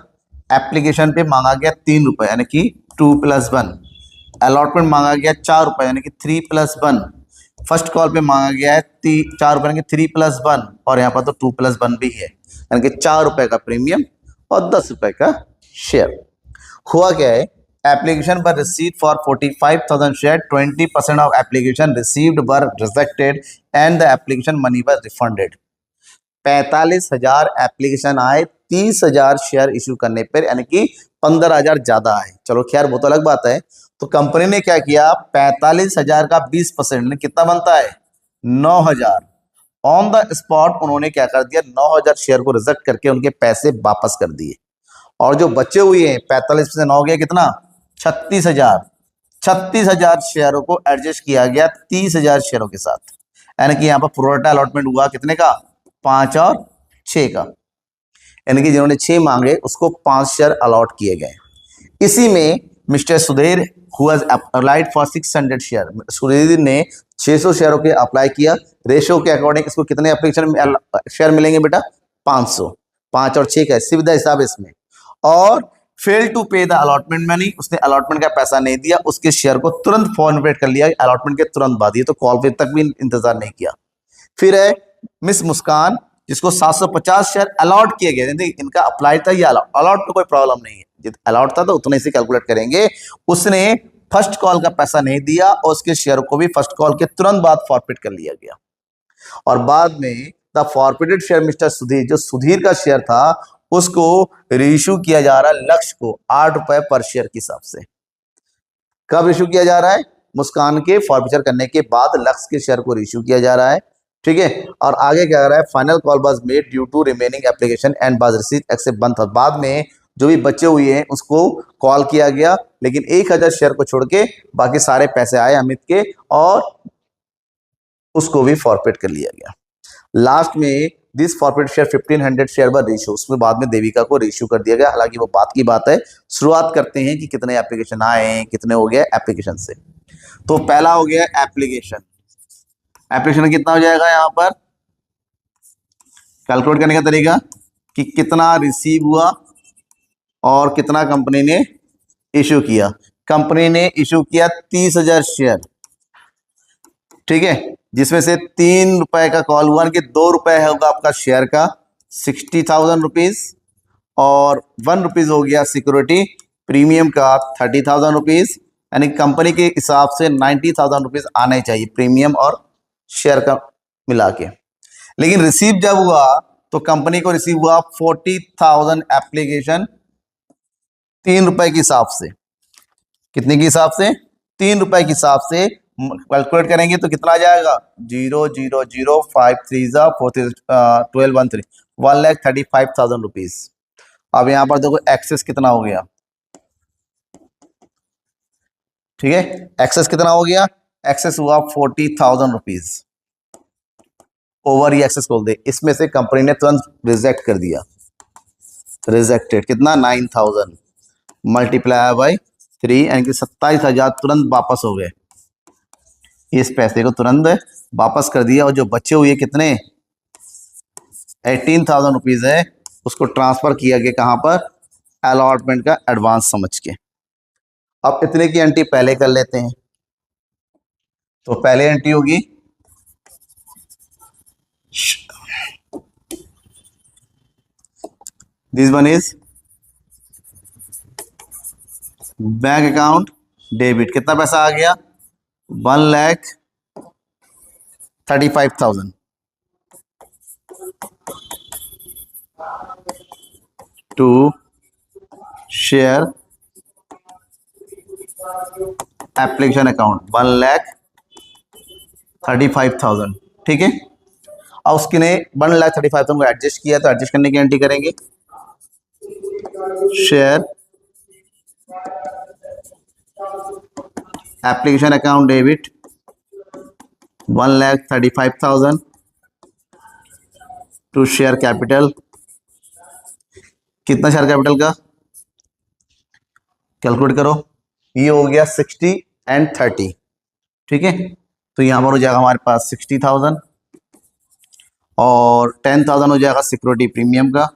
A: एप्लीकेशन पे मांगा गया 3 रुपए, यानी कि 2+1। अलॉटमेंट मांगा गया 4 रुपए, यानी कि 3+1। फर्स्ट कॉल पे मांगा गया है 4 रुपए, 3+1, और यहाँ पर तो 2+1 भी है, यानी कि 4 रुपए का प्रीमियम और 10 रुपए का शेयर। हुआ क्या है, एप्लीकेशन पर receive for 45,000 share, 20% of application received were rejected and the application money was refunded. 45,000 application आए, 30,000 शेयर इश्यू करने पर, यानी कि 15,000 ज्यादा आए। चलो खैर वो तो अलग बात है। तो कंपनी ने क्या किया, 45,000 का 20% कितना बनता है, 9,000। ऑन द स्पॉट उन्होंने क्या कर दिया, 9,000 शेयर को रिजेक्ट करके उनके पैसे वापस कर दिए। और जो बचे हुए हैं 45 से 9 गया कितना, 36,000। 36,000 शेयरों को एडजस्ट किया गया 30,000 शेयरों के साथ, यानी कि यहाँ पर प्रोरेटा अलॉटमेंट हुआ कितने का, 5 और 6 का, यानी कि जिन्होंने 6 मांगे उसको 5 शेयर अलॉट किए गए। इसी में mister Sudhir who has applied for 600 share, Sudhir ने 600 शेयरों के अप्लाई किया। रेशियो के अकॉर्डिंग इसको कितने एप्लीकेशन शेयर मिलेंगे बेटा, 500। 5 और 6 का सीधा हिसाब इसमें। और fail to pay the allotment money, उसने अलॉटमेंट का पैसा नहीं दिया, उसके शेयर को तुरंत फॉर्मेट कर लिया अलॉटमेंट के तुरंत बाद, ये तो कॉल पे तक भी इंतजार नहीं किया। फिर है मिस मुस्कान, जिसको 750 शेयर अलॉट किए गए, इनका अप्लाई था, ये अलॉट तो कोई प्रॉब्लम नहीं है, अलॉट था तो उतने से कैलकुलेट करेंगे। उसने फर्स्ट कॉल का पैसा नहीं दिया और उसके शेयर को भी फर्स्ट कॉल के तुरंत बाद फॉरफिट कर लिया गया। और बाद में the forfeited share mister Sudhir, जो सुधीर का शेयर था उसको रीइश्यू किया जा रहा है लक्ष्य को 8 रुपए पर शेयर के हिसाब से। कब इश्यू किया जा रहा है, मुस्कान के फॉरफिचर करने के बाद लक्ष्य के शेयर को रीइश्यू किया जा रहा है, ठीक है। और आगे क्या कर रहा है, final call was made due to remaining application and was received except 1,000। बाद में जो भी बचे हुए हैं उसको कॉल किया गया, लेकिन 1,000 शेयर को छोड़ के बाकी सारे पैसे आए अमित के और उसको भी फॉरफिट कर लिया गया। लास्ट में this forfeit share 1,500 share were ratio, उसमें बाद में देविका को रेशियो कर दिया गया। हालांकि वो बात की बात है, शुरुआत करते हैं कि कितने एप्लीकेशन आए हैं, कितने हो गए एप्लीकेशन से। तो पहला हो गया एप्लीकेशन, एप्लीकेशन कितना हो जाएगा, यहां पर कैलकुलेट करने का तरीका कि कितना रिसीव हुआ और कितना कंपनी ने इश्यू किया। कंपनी ने इश्यू किया 30,000 शेयर, ठीक है, जिसमें से 3 रुपए का कॉल हुआ कि 2 रुपए होगा आपका शेयर का 60,000 रुपीज, और 1 रुपीज हो गया सिक्योरिटी प्रीमियम का 30,000 रुपीज, यानी कंपनी के हिसाब से 90,000 रुपीज आने चाहिए प्रीमियम और शेयर का मिला के। लेकिन रिसीव जब हुआ तो कंपनी को रिसीव हुआ 40,000 एप्लीकेशन 3 रुपए के हिसाब से। कितने के हिसाब से, 3 रुपए के हिसाब से कैलकुलेट करेंगे तो कितना आ जाएगा, 0,005,3 1,35,000 रुपीज। अब यहां पर देखो एक्सेस कितना हो गया, ठीक है, एक्सेस कितना हो गया, एक्सेस हुआ 40,000 रुपीज ओवर ही एक्सेस खोल दे। इसमें से कंपनी ने तुरंत रिजेक्ट कर दिया, रिजेक्टेड कितना 9,000 मल्टीप्लाई बाई 3, यानी कि 27,000 तुरंत वापस हो गए। इस पैसे को तुरंत वापस कर दिया और जो बचे हुए कितने 18,000 रुपीज है उसको ट्रांसफर किया गया कहां पर, अलॉटमेंट का एडवांस समझ के। अब इतने की एंट्री पहले कर लेते हैं, तो पहले एंट्री होगी this one is bank account debit, कितना पैसा आ गया 1,35,000 टू शेयर एप्लीकेशन अकाउंट 1,35,000, ठीक है। और उसके ने 1,35,000 को एडजस्ट किया, तो एडजस्ट करने की एंट्री करेंगे share application account debit 1,35,000 to share capital, कितना शेयर कैपिटल का कैलकुलेट करो, ये हो गया 60 एंड 30, ठीक है। तो यहां पर हो जाएगा हमारे पास 60,000 और 10,000 हो जाएगा सिक्योरिटी प्रीमियम का,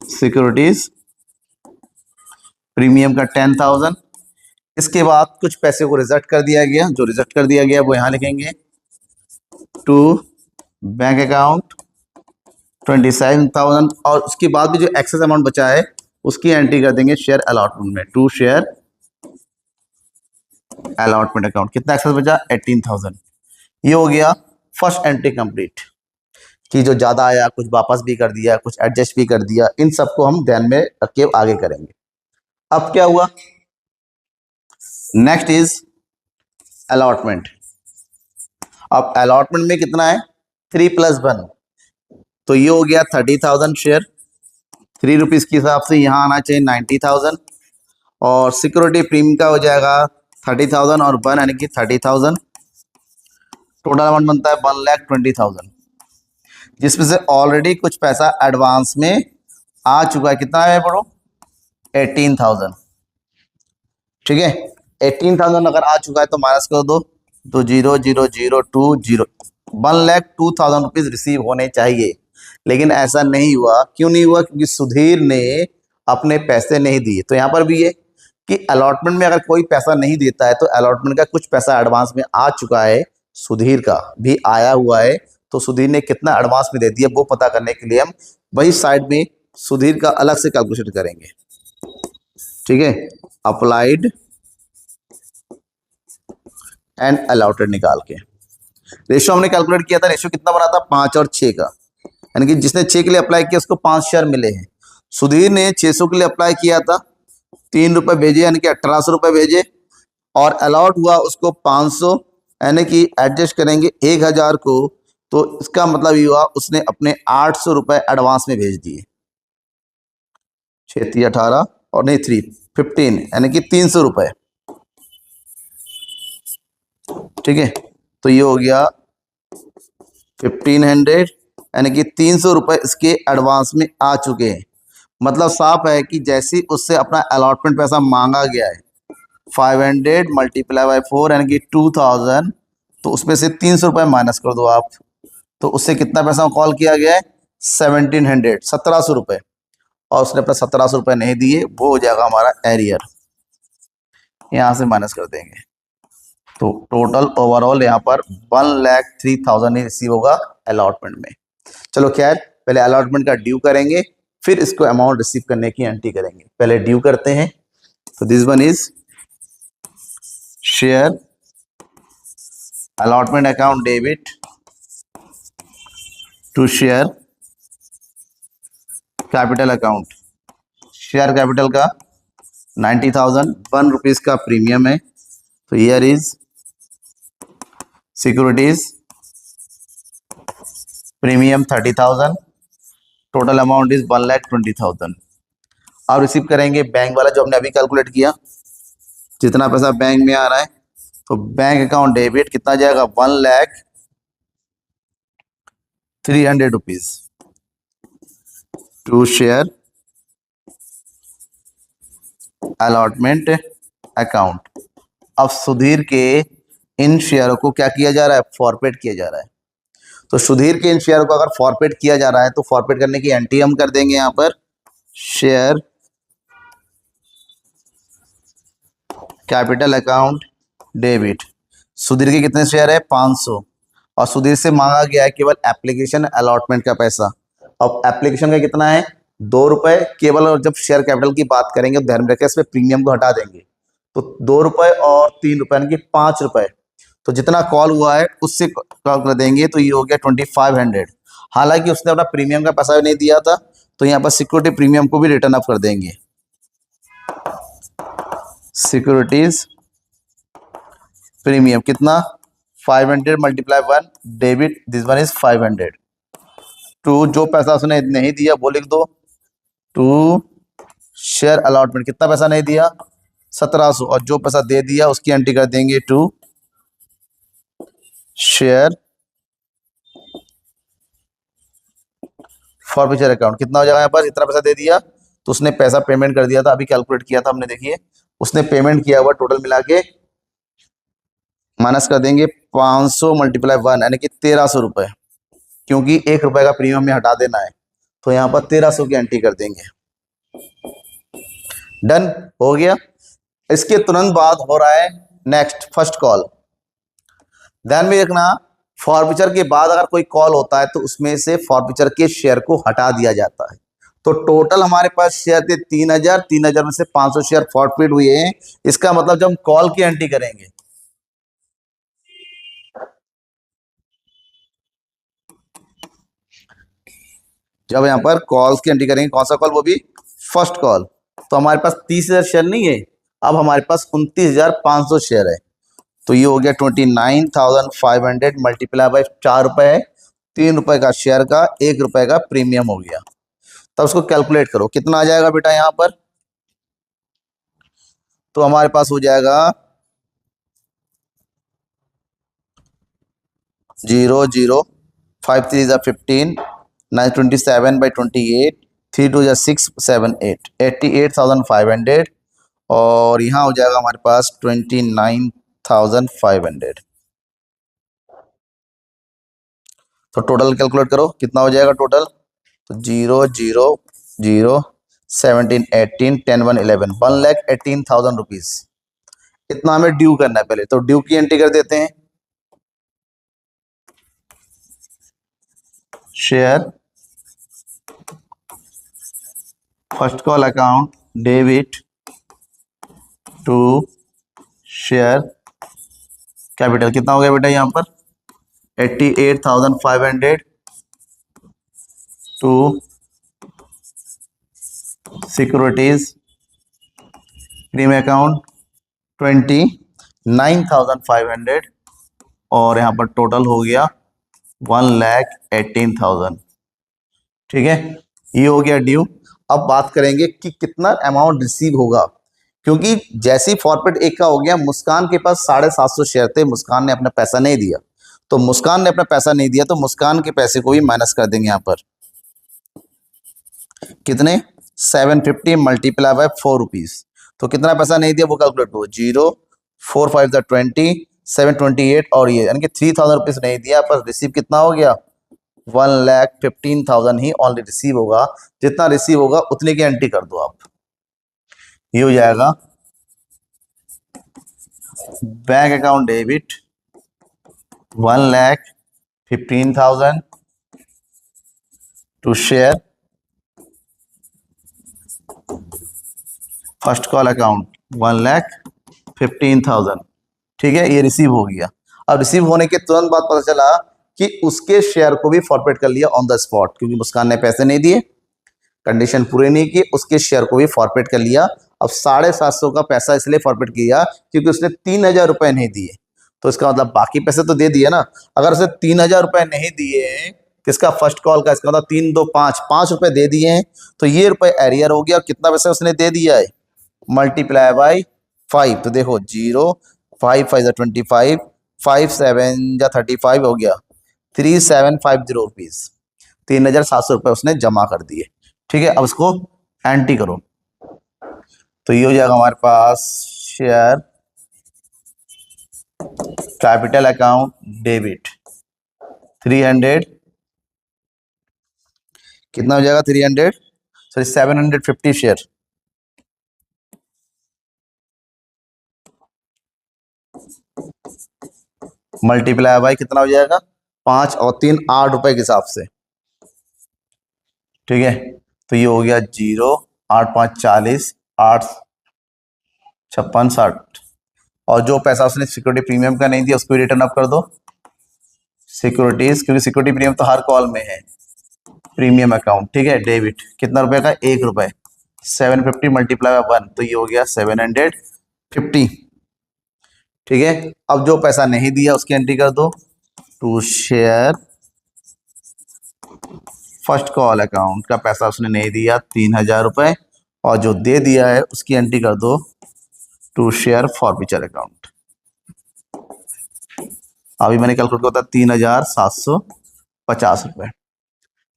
A: सिक्योरिटीज प्रीमियम का 10,000, इसके बाद कुछ पैसे को रिजेक्ट कर दिया गया, जो रिजेक्ट कर दिया गया वो यहाँ लिखेंगे टू बैंक अकाउंट 27,000, और उसके बाद भी जो एक्सेस अमाउंट बचा है उसकी एंट्री कर देंगे शेयर अलॉटमेंट में, टू शेयर अलॉटमेंट अकाउंट। कितना एक्सेस बचा? 18,000। ये हो गया फर्स्ट एंट्री कंप्लीट, कि जो ज्यादा आया कुछ वापस भी कर दिया, कुछ एडजस्ट भी कर दिया, इन सबको हम ध्यान में रख के आगे करेंगे। अब क्या हुआ, नेक्स्ट इज अलॉटमेंट। अब अलॉटमेंट में कितना है? 3+1, तो ये हो गया 30,000 शेयर। 3 रुपीज के हिसाब से यहाँ आना चाहिए 90,000, और सिक्योरिटी प्रीमियम का हो जाएगा 30,000 और 1 यानी कि 30,000। टोटल अमाउंट बनता है 1,20,000, जिसमें से ऑलरेडी कुछ पैसा एडवांस में आ चुका है। कितना है बड़ो? 18,000। ठीक है, 18,000 अगर आ चुका है तो माइनस कर दो, तो 0,0,0,2,0, 1,02,000 रुपीज रिसीव होने चाहिए। लेकिन ऐसा नहीं हुआ। क्यों नहीं हुआ? क्योंकि सुधीर ने अपने पैसे नहीं दिए। तो यहाँ पर भी ये कि अलॉटमेंट में अगर कोई पैसा नहीं देता है तो अलॉटमेंट का कुछ पैसा एडवांस में आ चुका है, सुधीर का भी आया हुआ है, तो सुधीर ने कितना एडवांस में दे दिया वो पता करने के लिए हम वही साइड में सुधीर का अलग से कैलकुलेट करेंगे। ठीक है, अप्लाइड एंड अलॉटेड निकाल के रेशियो हमने कैलकुलेट किया था। रेशियो कितना बना था? 5 और 6 का, यानी कि जिसने 6 के लिए अप्लाई किया उसको 5 शेयर मिले हैं। सुधीर ने 600 के लिए अप्लाई किया था, 3 रुपए भेजे यानी कि 1800 रुपए भेजे, और अलॉट हुआ उसको 500, यानी कि एडजस्ट करेंगे 1000 को, तो इसका मतलब ये हुआ उसने अपने 800 रुपए एडवांस में भेज दिए। 6 18 और नहीं 3 15 यानी कि 300 रुपए। ठीक है, तो ये हो गया 1500, यानी कि 300 रुपए इसके एडवांस में आ चुके हैं। मतलब साफ है कि जैसे उससे अपना अलॉटमेंट पैसा मांगा गया है 500 मल्टीप्लाई बाय 4 यानी कि 2000, तो उसमें से 300 रुपए माइनस कर दो आप, तो उससे कितना पैसा कॉल किया गया है? 1700, 1700 रुपए, और उसने अपना 1700 रुपए नहीं दिए, वो हो जाएगा हमारा एरियर। यहां से माइनस कर देंगे, तो टोटल ओवरऑल यहाँ पर 1,03,000 ही रिसीव होगा अलॉटमेंट में। चलो खैर, पहले अलॉटमेंट का ड्यू करेंगे, फिर इसको अमाउंट रिसीव करने की एंट्री करेंगे। पहले ड्यू करते हैं, तो this one is share allotment account debit to share capital account. Share capital का 90,000, 1 रुपीज का प्रीमियम है, तो here is securities premium 30,000, total amount is 1,20,000। अब रिसीव करेंगे बैंक वाला जो हमने अभी कैलकुलेट किया, जितना पैसा बैंक में आ रहा है, तो बैंक अकाउंट डेबिट कितना जाएगा? 1,03,000 rupees to share allotment account. अब सुधीर के इन शेयरों को क्या किया जा रहा है? फॉरपेट किया जा रहा है। तो सुधीर के इन शेयरों को अगर फॉरपेट किया जा रहा है तो फॉरपेट करने की एंट्री हम कर देंगे यहाँ पर share capital account debit. Sudhir के कितने शेयर है? 500, और सुधीर से मांगा गया है केवल एप्लीकेशन अलॉटमेंट का पैसा। अब एप्लीकेशन का कितना है? 2 रुपए केवल। और जब शेयर कैपिटल की बात करेंगे तो ध्यान में रखें, इसमें प्रीमियम को हटा देंगे, तो 2 रुपए और 3 रुपए यानी कि 5 रुपए। तो जितना कॉल हुआ है उससे कॉल कर देंगे, तो ये हो गया 2500। हालांकि उसने अपना प्रीमियम का पैसा भी नहीं दिया था, तो यहाँ पर सिक्योरिटी प्रीमियम को भी रिटर्न अप कर देंगे। सिक्योरिटीज प्रीमियम कितना? 500 multiply 1 debit, this one is 500 to जो पैसा उसने नहीं दिया वो लिख दो, टू शेयर अलॉटमेंट। कितना पैसा नहीं दिया? 1700, और जो पैसा दे दिया उसकी एंट्री कर देंगे टू शेयर फॉरफीचर अकाउंट। कितना हो जाएगा यहाँ पर? इतना पैसा दे दिया, तो उसने पैसा पेमेंट कर दिया था, अभी कैलकुलेट किया था हमने, देखिए उसने पेमेंट किया हुआ टोटल मिला के माइनस कर देंगे 500 मल्टीप्लाई 1 यानी कि 1300 रुपए, क्योंकि 1 रुपए का प्रीमियम में हटा देना है, तो यहाँ पर 1300 की एंट्री कर देंगे। डन हो गया। इसके तुरंत बाद हो रहा है नेक्स्ट फर्स्ट कॉल। ध्यान में रखना, फॉरफीचर के बाद अगर कोई कॉल होता है तो उसमें से फॉरफीचर के शेयर को हटा दिया जाता है। तो टोटल हमारे पास शेयर थे 3000, 3000 में से 500 शेयर फॉरफीट हुए हैं। इसका मतलब जब हम कॉल की एंट्री करेंगे, जब यहां पर कॉल्स की एंट्री करेंगे, कौन सा कॉल, वो भी फर्स्ट कॉल, तो हमारे पास 30,000 शेयर नहीं है, अब हमारे पास 29,500 शेयर है। तो ये हो गया 29,500 मल्टीप्लाई बाय 4 रुपए है, 3 रुपए का शेयर का, 1 रुपए का प्रीमियम हो गया। तब उसको कैलकुलेट करो कितना आ जाएगा बेटा यहां पर। तो हमारे पास हो जाएगा 0,053 927 by 28, 3 2 6 7 8, 88,500, और यहाँ हो जाएगा हमारे पास 29,500। तो टोटल कैलकुलेट करो कितना हो जाएगा टोटल। तो 0,0, 0, 17, 18, 10, 1, 11, 1,18,000 रुपीज इतना हमें ड्यू करना है। पहले तो ड्यू की एंट्री कर देते हैं। Share first call account debit to share capital, कितना हो गया बेटा यहाँ पर 88,500 टू सिक्योरिटीज प्रीमियम अकाउंट 29,500, और यहाँ पर टोटल हो गया 1,18,000। ठीक है, ये हो गया ड्यू। अब बात करेंगे कि कितना अमाउंट रिसीव होगा, क्योंकि जैसे ही फॉरफिट एक का हो गया, मुस्कान के पास 750 शेयर थे, मुस्कान ने अपना पैसा नहीं दिया, तो मुस्कान ने अपना पैसा नहीं दिया तो मुस्कान के पैसे को भी माइनस कर देंगे यहाँ पर। कितने 750 मल्टीप्लाई बाय 4 रुपीज, तो कितना पैसा नहीं दिया वो कैलकुलेट करो। 0, 4 5 20, 728, और ये यानी कि 3,000 रुपीज नहीं दिया, पर रिसीव कितना हो गया 1,15,000 ही ऑनली रिसीव होगा। जितना रिसीव होगा उतने की एंट्री कर दो आप। ये हो जाएगा bank account debit 1,15,000 to share first call account 1,15,000। ठीक है, ये रिसीव हो गया। अब रिसीव होने के तुरंत बाद पता चला कि उसके शेयर को भी फॉरफिट कर लिया ऑन द स्पॉट, क्योंकि मुस्कान ने पैसे नहीं दिए, कंडीशन पूरी नहीं की, उसके शेयर को भी फॉरफिट कर लिया। अब 750 का पैसा इसलिए फॉरफिट किया क्योंकि उसने 3,000 रुपए नहीं दिए, तो इसका मतलब बाकी पैसे तो दे दिए ना। अगर उसने 3,000 रुपए नहीं दिए किसका, फर्स्ट कॉल का, इसका मतलब 3 2 5 5 रुपए दे दिए हैं, तो ये रुपए एरियर हो गया। और कितना पैसा उसने दे दिया है मल्टीप्लाई बाय 5, तो देखो 0, 5 5 25, 5 7 35 हो गया 3,750 रुपीज, 3,700 रुपए उसने जमा कर दिए। ठीक है, अब इसको एंट्री करो, तो ये हो जाएगा हमारे पास शेयर कैपिटल अकाउंट डेबिट 300, कितना हो जाएगा 300, सॉरी 750 शेयर, मल्टीप्लाई बाय कितना हो जाएगा 5 और 3 8 रुपए के हिसाब से। ठीक है, तो ये हो गया 0, 8 5 40, 8 56 60, और जो पैसा उसने सिक्योरिटी प्रीमियम का नहीं दिया उसको रिटर्न अप कर दो सिक्योरिटीज, क्योंकि सिक्योरिटी प्रीमियम तो हर कॉल में है। प्रीमियम अकाउंट, ठीक है, डेबिट कितना रुपए का 1 रुपए, 750 मल्टीप्लाई बाय 1, तो ये हो गया 750। ठीक है, अब जो पैसा नहीं दिया उसकी एंट्री कर दो to share first call account का पैसा उसने नहीं दिया 3,000 रुपए, और जो दे दिया है उसकी एंट्री कर दो टू शेयर फॉरफीचर अकाउंट। अभी मैंने कैलकुलेट किया था 3,750 रुपए।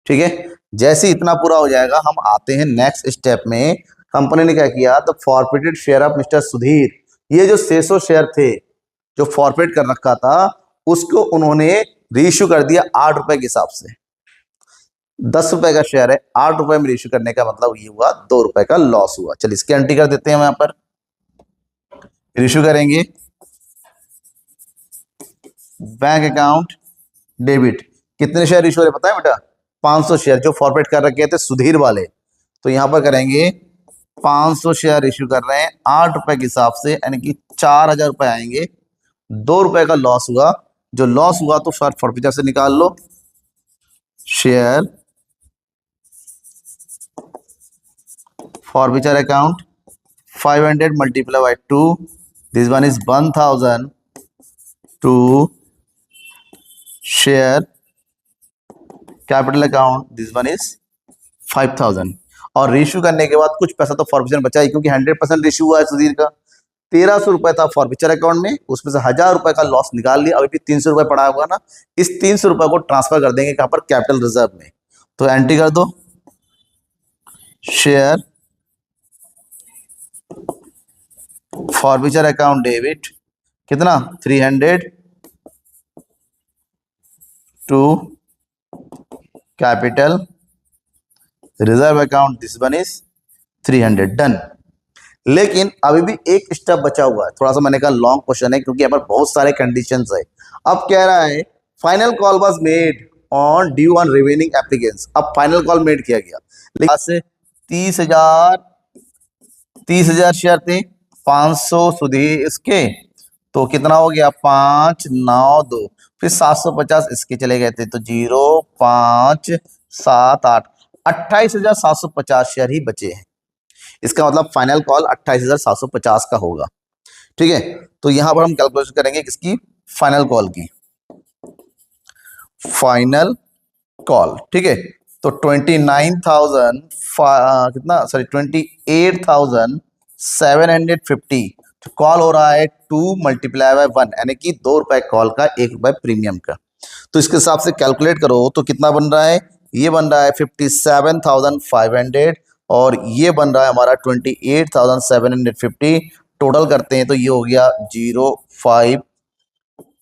A: ठीक है, जैसे इतना पूरा हो जाएगा हम आते हैं नेक्स्ट स्टेप में। कंपनी ने क्या किया, the forfeited share of mister Sudhir, ये जो 600 शेयर थे जो फॉरफिट कर रखा था उसको उन्होंने रीइश्यू कर दिया 8 रुपए के हिसाब से। 10 रुपए का शेयर है, 8 रुपए में रीइश्यू करने का मतलब ये हुआ 2 रुपए का लॉस हुआ। चलिए इसकी एंट्री कर देते हैं हम यहाँ पर। इशू करेंगे बैंक अकाउंट डेबिट। कितने शेयर इशू हो रहे पता है बेटा? 500 शेयर जो फॉरवर्ड कर रखे थे सुधीर वाले। तो यहां पर करेंगे 500 शेयर इशू कर रहे हैं 8 रुपए के हिसाब से, यानी कि 4000 रुपए आएंगे। 2 रुपए का लॉस हुआ। जो लॉस हुआ तो फॉरफिटर से निकाल लो। Share forfeiture account 500 multiply by 2, this one is 1000 to share capital account, this one is 5000। और रेशियो करने के बाद कुछ पैसा तो फॉरफिचर बचा ही, क्योंकि 100% रेशियो हुआ है सुधीर का। 1300 रुपए था फॉरफिचर अकाउंट में, उसमें से 1000 रुपए का लॉस निकाल लिया। अभी भी 300 रुपए पड़ा होगा ना, इस 300 रुपए को ट्रांसफर कर देंगे कहां पर? कैपिटल रिजर्व में। तो एंट्री कर दो शेयर फॉरफिचर अकाउंट डेबिट कितना? 300 to capital reserve account, this one is 300। Done. लेकिन अभी भी एक स्टेप बचा हुआ है। थोड़ा सा मैंने कहा लॉन्ग क्वेश्चन है, क्योंकि यहाँ पर बहुत सारे कंडीशंस है। अब कह रहा है final call was made on due on remaining applicants. अब फाइनल कॉल मेड किया गया, लेकिन से 30,000 शेयर थे, 500 सुधीर इसके, तो कितना हो गया? 5 9 2, फिर 750 इसके चले गए थे, तो 0 5 7 8, 28,750 शेयर ही बचे हैं। इसका मतलब फाइनल कॉल 28,750 का होगा। ठीक है, तो यहां पर हम कैलकुलेशन करेंगे किसकी? फाइनल कॉल की। फाइनल कॉल, ठीक है। तो 29,000 कितना, सॉरी 28,750 कॉल हो रहा है 2 मल्टीप्लाई बाय 1, यानी कि 2 रुपए कॉल का, 1 रुपए प्रीमियम का। तो इसके हिसाब से कैलकुलेट करो तो कितना बन रहा है? ये बन रहा है 57,500 और ये बन रहा है हमारा 28,750। टोटल करते हैं तो ये हो गया 0 5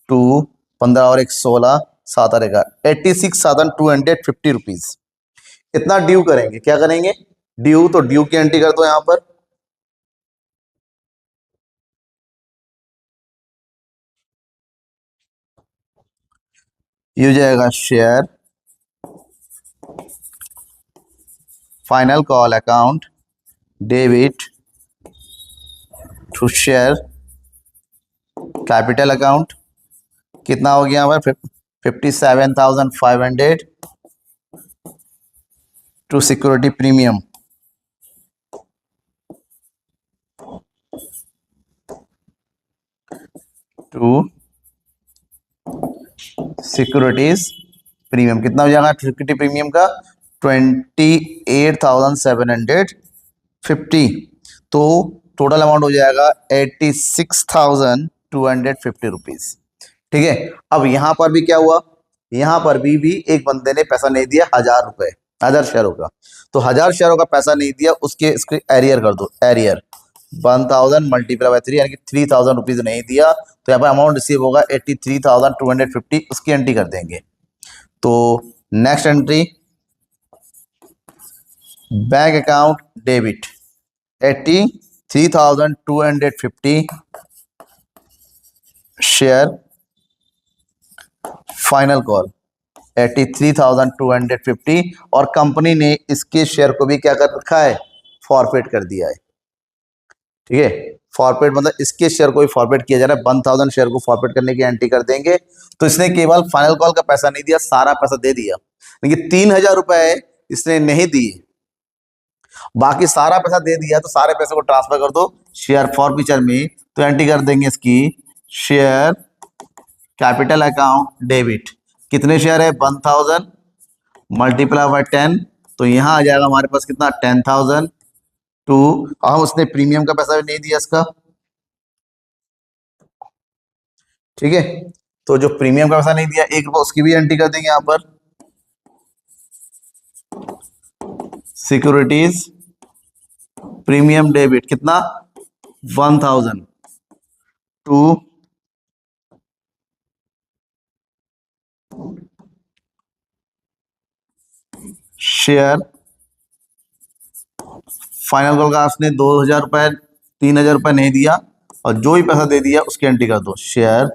A: 2 15 और 1 16 7 आएगा 86,250 रुपीज। इतना ड्यू करेंगे। क्या करेंगे? ड्यू, तो ड्यू की एंट्री कर दो यहां पर। ये हो जाएगा share final call account debit to share capital account. कितना हो गया हमारा? 57,500 to security premium to securities premium. कितना हो जाएगा सिक्योरिटी प्रीमियम का? 28,750। तो टोटल अमाउंट हो जाएगा 86,250 रुपीज। ठीक है। अब यहां पर भी क्या हुआ? यहां पर भी एक बंदे ने पैसा नहीं दिया, 1000 रुपए, 1000 शेयरों का। तो 1000 शेयरों का पैसा नहीं दिया, उसके इसके एरियर कर दो। एरियर 1000 मल्टीप्लाई बाय 3, यानी कि 3000 रुपीज नहीं दिया, तो यहाँ पर अमाउंट रिसीव होगा 83,250, उसकी एंट्री कर देंगे। तो next entry bank account debit 83,250 share final call 83,250, और कंपनी ने इसके शेयर को भी क्या कर रखा है? फॉरफिट कर दिया है। ठीक है, फॉरफिट मतलब इसके शेयर को भी फॉरफिट किया जा रहा है। 1000 शेयर को फॉरफिट करने की एंट्री कर देंगे। तो इसने केवल फाइनल कॉल का पैसा नहीं दिया, सारा पैसा दे दिया, लेकिन 3000 रुपए इसने नहीं दिए, बाकी सारा पैसा दे दिया। तो सारे पैसे को ट्रांसफर कर दो शेयर फॉरफिचर में। तो एंट्री कर देंगे इसकी शेयर कैपिटल अकाउंट डेबिट। कितने शेयर है? 1000 मल्टीप्लाई बाय 10, तो यहां आ जाएगा हमारे पास कितना? 10,000 टू, हम उसने प्रीमियम का पैसा भी नहीं दिया इसका। ठीक है, तो जो प्रीमियम का पैसा नहीं दिया 1 रुपया, उसकी भी एंट्री कर देंगे यहां पर। सिक्योरिटीज प्रीमियम डेबिट कितना? 1000 टू शेयर फाइनल कॉल का आपने 2000 रुपए, 3000 रुपए नहीं दिया, और जो भी पैसा दे दिया उसकी एंट्री कर दो, शेयर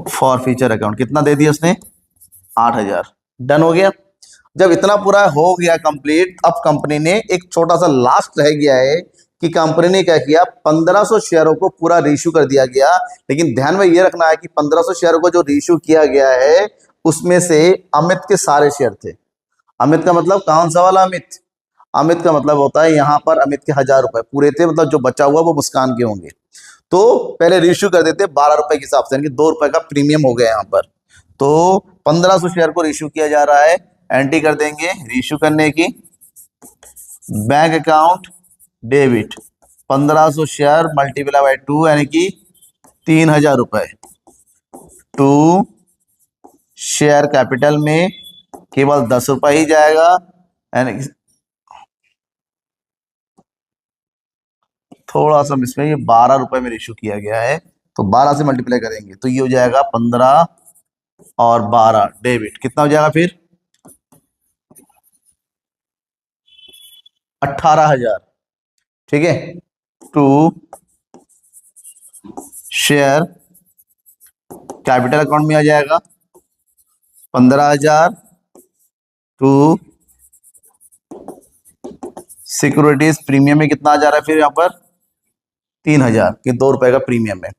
A: फॉर फ्यूचर अकाउंट। कितना दे दिया उसने? 8,000। डन हो गया। जब इतना पूरा हो गया कंप्लीट, अब कंपनी ने एक छोटा सा लास्ट रह गया है कि कंपनी ने क्या किया, 1500 शेयरों को पूरा रीइश्यू कर दिया गया। लेकिन ध्यान में ये रखना है कि 1500 शेयरों को जो रीइश्यू किया गया है उसमें से अमित के सारे शेयर थे। अमित का मतलब कौन सा वाला अमित? अमित का मतलब होता है यहाँ पर अमित के 1000 रुपए पूरे थे, मतलब जो बचा हुआ वो मुस्कान के होंगे। तो पहले रीइश्यू कर देते 12 रुपए के हिसाब से, यानी कि 2 रुपए का प्रीमियम हो गया यहाँ पर। तो 1500 शेयर को रीइश्यू किया जा रहा है, एंट्री कर देंगे रीइश्यू करने की, bank account debit 1500 share multiply by 2 यानी कि 3000 रुपए। टू शेयर कैपिटल में केवल 10 रुपए ही जाएगा, यानी थोड़ा सा इसमें ये 12 रुपए में इश्यू किया गया है, तो 12 से मल्टीप्लाई करेंगे तो ये हो जाएगा 15 और 12 डेबिट, कितना हो जाएगा फिर? 18,000। ठीक है। टू शेयर कैपिटल अकाउंट में आ जाएगा 15,000, टू सिक्योरिटीज प्रीमियम में कितना आ जा रहा है फिर यहाँ पर? 3,000 के 2 रुपए का प्रीमियम है।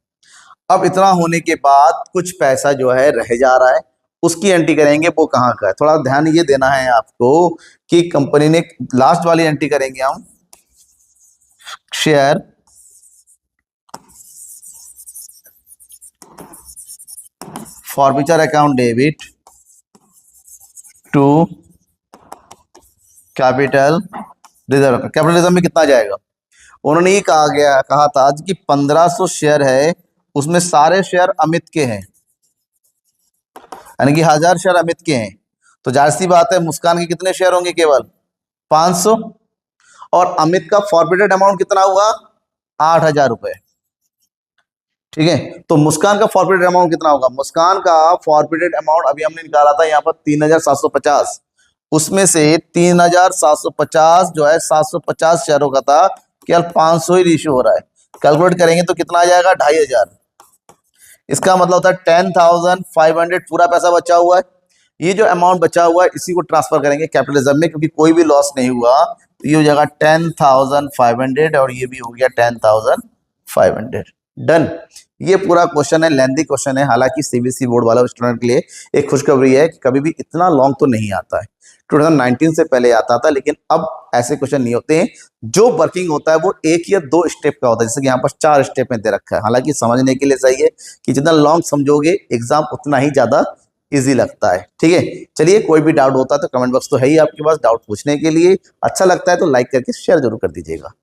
A: अब इतना होने के बाद कुछ पैसा जो है रह जा रहा है, उसकी एंट्री करेंगे। वो कहाँ का है, थोड़ा ध्यान ये देना है आपको कि कंपनी ने लास्ट वाली एंट्री करेंगे हम, share forfeiture account debit to capital reserve. Capital reserve में कितना जाएगा? उन्होंने ये कहा था कि 1500 शेयर है, उसमें सारे शेयर अमित के हैं, यानी कि 1000 शेयर अमित के हैं। तो जाहिर सी बात है मुस्कान के कितने शेयर होंगे? केवल 500। और अमित का फॉरफिटेड अमाउंट कितना हुआ? 8,000 रुपए। ठीक है, तो मुस्कान का फॉरफिटेड अमाउंट कितना होगा? मुस्कान का फॉरफिटेड अमाउंट अभी हमने निकाला था यहाँ पर 3,750, उसमें से 3,750 जो है 750 शेयरों का था, केवल 500 ही इशू हो रहा है। कैलकुलेट करेंगे तो कितना आ जाएगा? 2,500। इसका मतलब होता है 10,500 पूरा पैसा बचा हुआ है। ये जो अमाउंट बचा हुआ है इसी को ट्रांसफर करेंगे कैपिटलिज्म में, क्योंकि कोई भी लॉस नहीं हुआ। तो ये हो जाएगा 10,500 और ये भी हो गया 10,500। डन। ये पूरा क्वेश्चन है, लेंथी क्वेश्चन है, हालांकि सीबीएसई बोर्ड वाला स्टूडेंट के लिए एक खुशखबरी है कि कभी भी इतना लॉन्ग तो नहीं आता है। 2019 से पहले आता था, लेकिन अब ऐसे क्वेश्चन नहीं होते हैं। जो वर्किंग होता है वो 1 या 2 स्टेप का होता है, जैसे कि यहाँ पर 4 स्टेप में दे रखा है। हालांकि समझने के लिए सही है कि जितना लॉन्ग समझोगे एग्जाम उतना ही ज्यादा इजी लगता है। ठीक है, चलिए कोई भी डाउट होता है तो कमेंट बॉक्स तो है ही आपके पास डाउट पूछने के लिए। अच्छा लगता है तो लाइक करके शेयर जरूर कर दीजिएगा।